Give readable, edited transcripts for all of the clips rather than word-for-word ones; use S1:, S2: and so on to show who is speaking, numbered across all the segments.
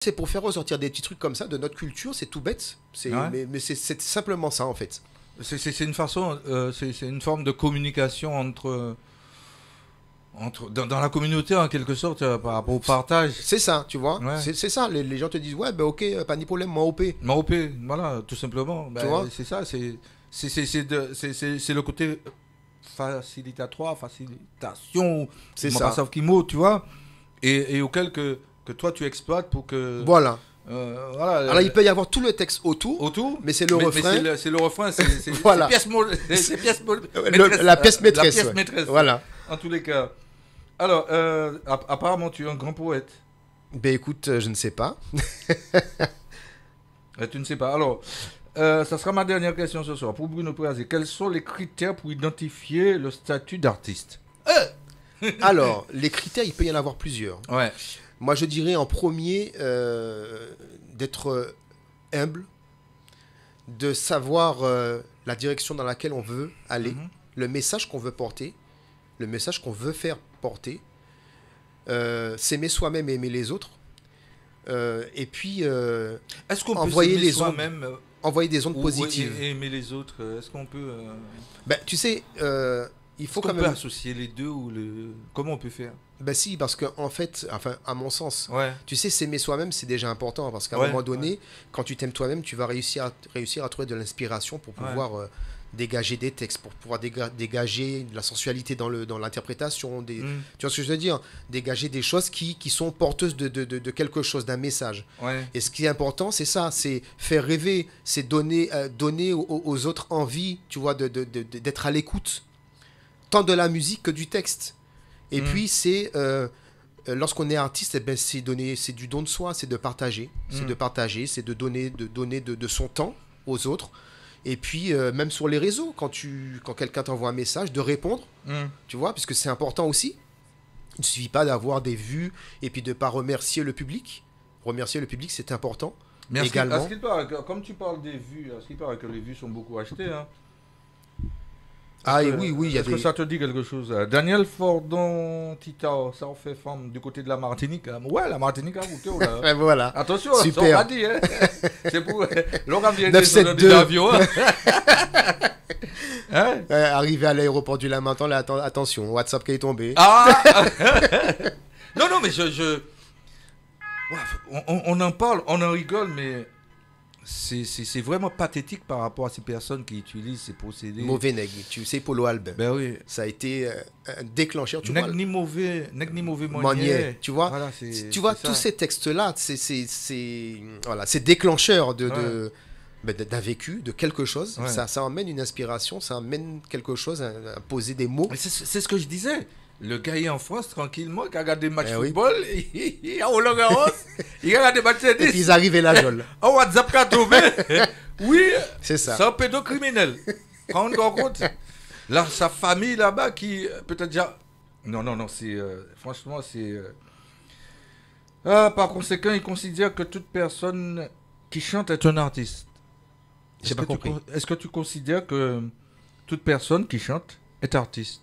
S1: c'est pour faire ressortir des petits trucs comme ça de notre culture, c'est tout bête. Mais c'est simplement ça, en fait.
S2: C'est une façon, c'est une forme de communication dans la communauté, en quelque sorte, par rapport au partage.
S1: C'est ça, tu vois.
S2: Ouais.
S1: C'est ça. Les gens te disent, ouais, ben ok, pas de problème, moi OP.
S2: Mais OP, voilà, tout simplement.
S1: Tu vois,
S2: c'est ça, c'est le côté facilitation,
S1: c'est
S2: moi,
S1: ça.
S2: pas savoir qui mot, tu vois, et auquel que toi tu exploites pour que.
S1: Voilà.
S2: Voilà.
S1: Alors, il peut y avoir tout le texte autour, mais c'est le refrain.
S2: Mais c'est le refrain, c'est
S1: Voilà.
S2: la pièce
S1: La pièce maîtresse.
S2: La pièce
S1: ouais.
S2: maîtresse.
S1: Voilà.
S2: En tous les cas. Alors, apparemment, tu es un grand poète.
S1: Ben écoute, je ne sais pas.
S2: Tu ne sais pas. Alors, ça sera ma dernière question ce soir. Pour Bruno Préazé, quels sont les critères pour identifier le statut d'artiste?
S1: Alors, les critères, il peut y en avoir plusieurs.
S2: Ouais.
S1: Moi, je dirais en premier d'être humble, de savoir la direction dans laquelle on veut aller, le message qu'on veut porter, le message qu'on veut faire porter, s'aimer soi-même et aimer les autres, et puis
S2: Est-ce qu'on peut
S1: envoyer
S2: s'aimer
S1: les ondes,
S2: soi-même
S1: envoyer des ondes
S2: ou
S1: positives.
S2: aimer les autres? Est-ce qu'on peut...
S1: Ben, tu sais, il faut
S2: Est-ce
S1: quand
S2: qu'on peut
S1: même...
S2: associer les deux ou le... Comment on peut faire?
S1: Ben si, parce qu'en fait, enfin, à mon sens,
S2: Ouais.
S1: tu sais, s'aimer soi-même, c'est déjà important, parce qu'à un
S2: Ouais,
S1: moment donné, quand tu t'aimes toi-même, tu vas réussir à trouver de l'inspiration pour pouvoir dégager des textes, pour pouvoir dégager de la sensualité dans l'interprétation, tu vois ce que je veux dire? Dégager des choses qui sont porteuses de quelque chose, d'un message.
S2: Ouais.
S1: Et ce qui est important, c'est ça, c'est faire rêver, c'est donner aux autres envie, tu vois, d'être à l'écoute, tant de la musique que du texte. Et puis, c'est... lorsqu'on est artiste, eh ben, c'est du don de soi, c'est de partager. C'est de partager, c'est de donner de son temps aux autres. Et puis, même sur les réseaux, quand quelqu'un t'envoie un message, de répondre, tu vois, puisque c'est important aussi. Il ne suffit pas d'avoir des vues et puis de ne pas remercier le public. Remercier le public, c'est important.
S2: Mais
S1: également.
S2: à ce qu'il paraît, comme tu parles des vues, à ce qu'il paraît que les vues sont beaucoup achetées, hein.
S1: Ah oui, il y a
S2: Est-ce que ça te dit quelque chose? Daniel Fordon Tita, ça en fait femme du côté de la Martinique. Ouais, la Martinique, vous là.
S1: Ouais, voilà.
S2: Attention,
S1: Super.
S2: ça on m'a dit, hein. C'est pour l'homme vient
S1: 972.
S2: d'avion. Hein?
S1: Arrivé à l'aéroport du Lamentin, là, attention, WhatsApp qui est tombé.
S2: Ah. Non, mais ouais, on en parle, on en rigole, mais c'est vraiment pathétique par rapport à ces personnes qui utilisent ces procédés.
S1: Mauvais nègre, tu sais, Polo Albin.
S2: Ben oui.
S1: Ça a été un déclencheur, tu
S2: Nègre
S1: vois.
S2: ni mauvais
S1: Manier, tu vois.
S2: Voilà,
S1: Tu vois, tous ces textes-là, voilà, c'est déclencheur d'un vécu, de quelque chose.
S2: Ouais.
S1: Ça emmène une inspiration, ça emmène quelque chose, à poser des mots.
S2: Mais c'est ce que je disais. Le gars est en France tranquillement, qui regarde des matchs
S1: oui.
S2: football, il a Roland Garros, il regarde des matchs
S1: Et puis
S2: tennis.
S1: ils arrivent à la jole.
S2: En WhatsApp qu'a tombé. Oui,
S1: C'est ça.
S2: c'est un pédocriminel. Prends compte. Là, sa famille là-bas qui peut-être déjà. Non, c'est franchement c'est. Par conséquent, il considère que toute personne qui chante est un artiste.
S1: J'ai pas compris.
S2: Est-ce que tu considères que toute personne qui chante est artiste?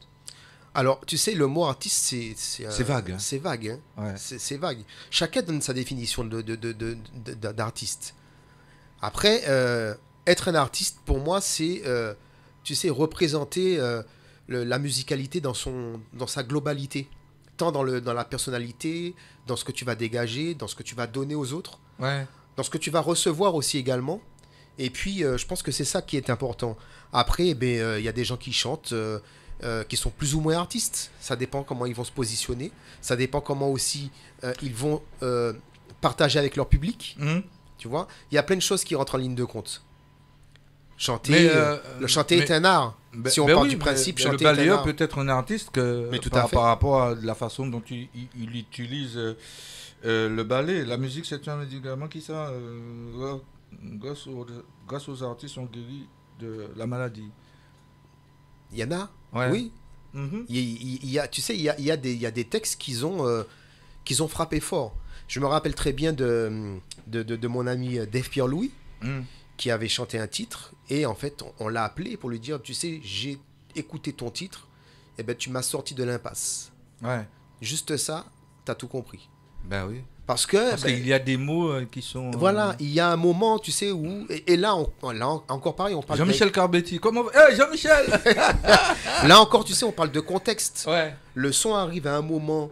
S1: Alors, tu sais, le mot artiste,
S2: c'est vague. Hein.
S1: C'est vague. Hein.
S2: Ouais.
S1: C'est vague. Chacun donne sa définition d'artiste. Après, être un artiste, pour moi, c'est, tu sais, représenter la musicalité dans sa globalité. Tant dans la personnalité, dans ce que tu vas dégager, dans ce que tu vas donner aux autres,
S2: Ouais.
S1: dans ce que tu vas recevoir aussi également. Et puis, je pense que c'est ça qui est important. Après, il y a des gens qui chantent... qui sont plus ou moins artistes. Ça dépend comment ils vont se positionner. Ça dépend comment aussi ils vont partager avec leur public. Tu vois, il y a plein de choses qui rentrent en ligne de compte. Chanter, chanter est un art. Si on part du principe, chanter
S2: le
S1: est un
S2: balayeur
S1: art.
S2: peut être un artiste
S1: Mais tout
S2: par
S1: à fait.
S2: rapport à la façon dont il utilise le ballet. La musique, c'est un médicament qui ça, grâce aux artistes, on guérit de la maladie.
S1: Il y en a,
S2: Ouais.
S1: oui.
S2: Mhm.
S1: Il y a, tu sais, il y a des textes qu'ils ont frappé fort. Je me rappelle très bien de mon ami Dave Pierre-Louis, qui avait chanté un titre, et en fait, on l'a appelé pour lui dire, tu sais, j'ai écouté ton titre, et ben tu m'as sorti de l'impasse.
S2: Ouais.
S1: Juste ça, t'as tout compris.
S2: Ben oui.
S1: Parce que...
S2: Parce qu'il y a des mots qui sont...
S1: Voilà, il y a un moment, tu sais, où... Et là, encore pareil, on parle...
S2: Jean-Michel Carbetti, comment... Hey, Jean-Michel.
S1: Là encore, tu sais, on parle de contexte.
S2: Ouais.
S1: Le son arrive à un moment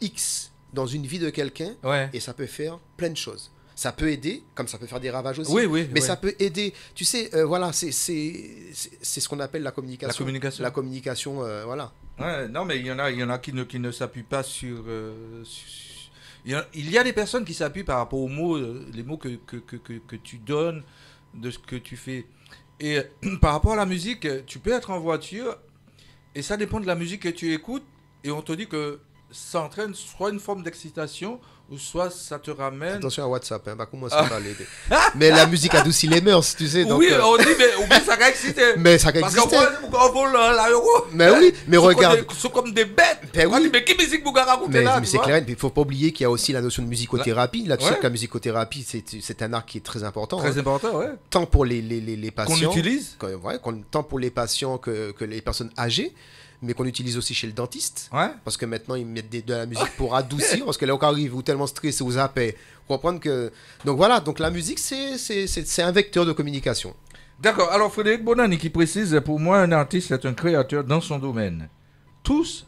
S1: X dans une vie de quelqu'un,
S2: Ouais.
S1: et ça peut faire plein de choses. Ça peut aider, comme ça peut faire des ravages aussi.
S2: Oui, oui.
S1: Mais
S2: oui.
S1: ça peut aider. Tu sais, voilà, c'est ce qu'on appelle la communication.
S2: La communication.
S1: La communication, voilà.
S2: Ouais, non, mais il y en a qui ne s'appuient pas sur... Il y a des personnes qui s'appuient par rapport aux mots, les mots que tu donnes, de ce que tu fais. Et par rapport à la musique, tu peux être en voiture, et ça dépend de la musique que tu écoutes, et on te dit que ça entraîne soit une forme d'excitation, ou soit ça te ramène...
S1: Attention à WhatsApp, hein, bah, comment ça va l'aider. Mais la musique adoucit les mœurs, tu sais. Donc,
S2: oui, on dit, mais ça va exciter.
S1: Mais ça va
S2: Parce
S1: exister.
S2: qu'on vole là,
S1: Mais oui, mais regarde.
S2: Ils sont comme des bêtes.
S1: Ben oui.
S2: Mais qui musique vous raconter là?
S1: Mais c'est clair, il ne faut pas oublier qu'il y a aussi la notion de musicothérapie. Là, tu sais
S2: Ouais.
S1: que la musicothérapie, c'est un art qui est très important.
S2: Très
S1: hein.
S2: important, ouais.
S1: Tant pour les
S2: Qu'on
S1: patients.
S2: utilise.
S1: Tant pour les patients que les personnes âgées, mais qu'on utilise aussi chez le dentiste.
S2: Ouais.
S1: Parce que maintenant, ils mettent de la musique pour adoucir. Parce que là, on arrive, ou tellement stressé, ou zappé. Comprendre que. Donc voilà, donc la musique, c'est un vecteur de communication.
S2: D'accord. Alors, Frédéric Bonani qui précise, pour moi, un artiste est un créateur dans son domaine. Tous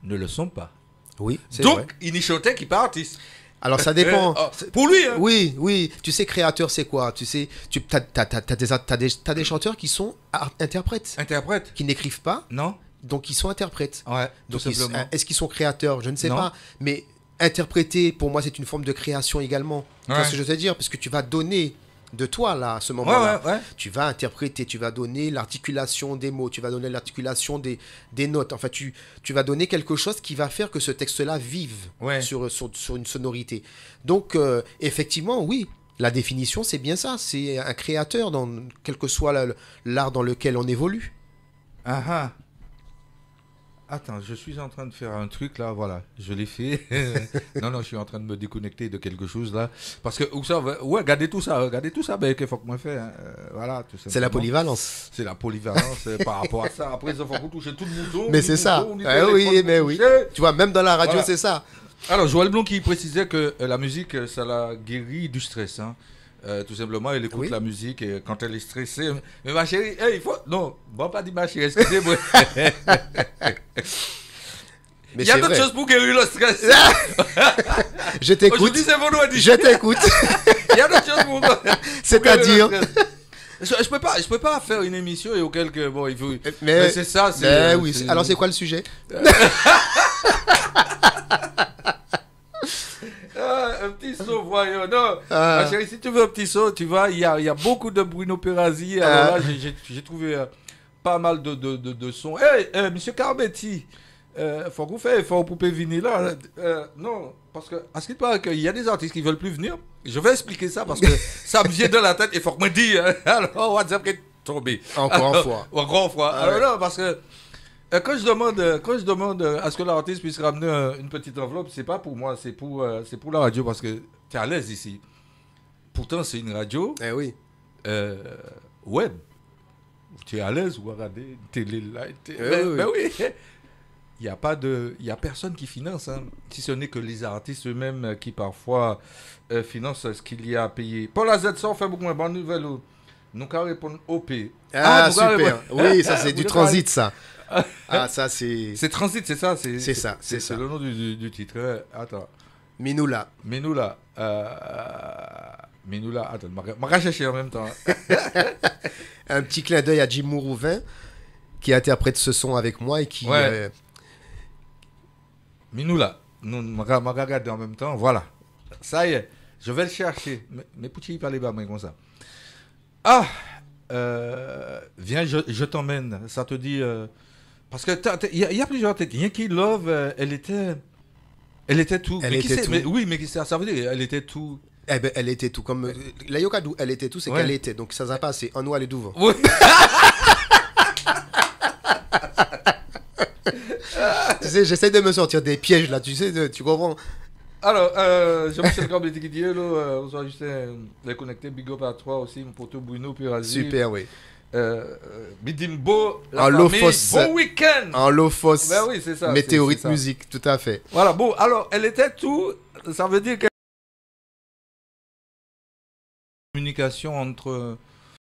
S2: ne le sont pas.
S1: Oui, c'est
S2: Donc,
S1: vrai.
S2: il n'y chantait qui pas artiste.
S1: Alors ça dépend.
S2: Pour lui, hein.
S1: Oui, oui. Tu sais, créateur, c'est quoi? Tu sais, t'as des chanteurs qui sont interprètes,
S2: Interprète.
S1: qui n'écrivent pas,
S2: Non.
S1: donc ils sont interprètes.
S2: Ouais. Tout
S1: Donc
S2: simplement.
S1: est-ce qu'ils sont créateurs? Je ne sais
S2: Non.
S1: pas. Mais interpréter, pour moi, c'est une forme de création également. Tu vois
S2: Ouais.
S1: ce que je veux te dire? Parce que tu vas donner de toi, là, à ce moment-là.
S2: Ouais.
S1: Tu vas interpréter, tu vas donner l'articulation des mots, tu vas donner l'articulation des notes. Enfin, tu vas donner quelque chose qui va faire que ce texte-là vive
S2: Ouais.
S1: sur une sonorité. Donc, effectivement, oui, la définition, c'est bien ça. C'est un créateur, dans quel que soit l'art dans lequel on évolue.
S2: Ah ah. Attends, je suis en train de faire un truc là, voilà, je l'ai fait. non, je suis en train de me déconnecter de quelque chose là. Parce que, regardez tout ça, ben, qu'il faut que moi fasse. Voilà, tout
S1: C'est la
S2: simplement.
S1: polyvalence.
S2: C'est la polyvalence par rapport à ça. Après, il faut qu'on touche tout le mouton.
S1: Mais c'est ça. Oui, mais oui. Tu vois, même dans la radio,
S2: Voilà.
S1: c'est ça.
S2: Alors, Joël Blond qui précisait que la musique, ça la guérit du stress. Hein. Tout simplement, elle écoute
S1: Oui.
S2: la musique et quand elle est stressée. Mais ma chérie, il faut. Non, bon, pas dit ma chérie, excusez-moi.
S1: Mais
S2: Il y a
S1: c'est
S2: d'autres
S1: vrai.
S2: choses pour guérir le stress.
S1: Je t'écoute.
S2: Aujourd'hui, c'est vendredi.
S1: Je t'écoute.
S2: Il y a d'autres choses pour.
S1: C'est-à-dire.
S2: Je peux pas faire une émission et auquel que bon il faut.
S1: Mais
S2: c'est ça.
S1: Mais oui. Alors, c'est quoi le sujet?
S2: Un petit saut, voyons. Non,
S1: Ah.
S2: ma chérie, si tu veux un petit saut, tu vois, il y a beaucoup de Bruno Perazzi. Alors là, j'ai trouvé pas mal de sons. Hey, monsieur Carbetti, faut qu'on fasse effort pour venir là. Non, parce que, à ce qu'il paraît qu'il y a des artistes qui veulent plus venir. Je vais expliquer ça parce que ça me vient de la tête. Il faut que me dise. Alors, WhatsApp est tombé.
S1: Encore une fois.
S2: Encore une fois.
S1: Ah
S2: Alors
S1: ouais.
S2: là, parce que. Quand je demande à ce que l'artiste puisse ramener une petite enveloppe, c'est pas pour moi, c'est pour la radio parce que tu es à l'aise ici. Pourtant, c'est une radio
S1: Eh oui.
S2: web. Tu es à l'aise ou regarder une télé là.
S1: oui.
S2: Ben oui. Il y a personne qui finance, hein, si ce n'est que les artistes eux-mêmes qui parfois financent ce qu'il y a à payer. Paul AZ100 fait beaucoup moins bonne nouvelle. Nous qu'à répondre OP.
S1: Ah,
S2: nous qu'à
S1: super.
S2: répondre-
S1: Oui, ça, c'est du
S2: Vous
S1: transit, ça. Ah, ça, c'est.
S2: C'est Transit, c'est ça.
S1: C'est ça, c'est ça.
S2: C'est le nom du titre. Attends.
S1: Minoula.
S2: Minoula. Attends, je vais chercher en même temps.
S1: Un petit clin d'œil à Jim Mourouvin, qui interprète ce son avec moi et qui.
S2: Ouais. Minoula. Nous, je vais regarder en même temps. Voilà. Ça y est. Je vais le chercher. Mais pour qui parler bas, moi, comme ça. Ah viens, je t'emmène. Ça te dit. Parce que il y a plusieurs têtes. Yankee Love, elle était tout.
S1: Elle
S2: Mais qui
S1: était
S2: c'est
S1: tout.
S2: Mais, oui, mais ça veut dire elle était tout.
S1: Eh ben, elle était tout. Comme. La Yokadou, elle était tout, c'est
S2: Ouais.
S1: qu'elle était. Donc, ça n'a pas passé. En nous, elle est d'ouvre.
S2: Oui.
S1: Tu sais, j'essaie de me sortir des pièges là, tu sais, tu comprends?
S2: Alors, Jean-Michel Carbetti qui dit hello, bonsoir Justin, les connectés, big up à toi aussi, mon poteau Bruno Perazzi.
S1: Super, oui.
S2: Bidimbo,
S1: En
S2: la famille,
S1: Lofos.
S2: bon week-end.
S1: En Lofos.
S2: Ben oui, c'est ça.
S1: Météorite
S2: c'est ça.
S1: musique, tout à fait.
S2: Voilà, bon, alors, elle était tout. Ça veut dire que communication entre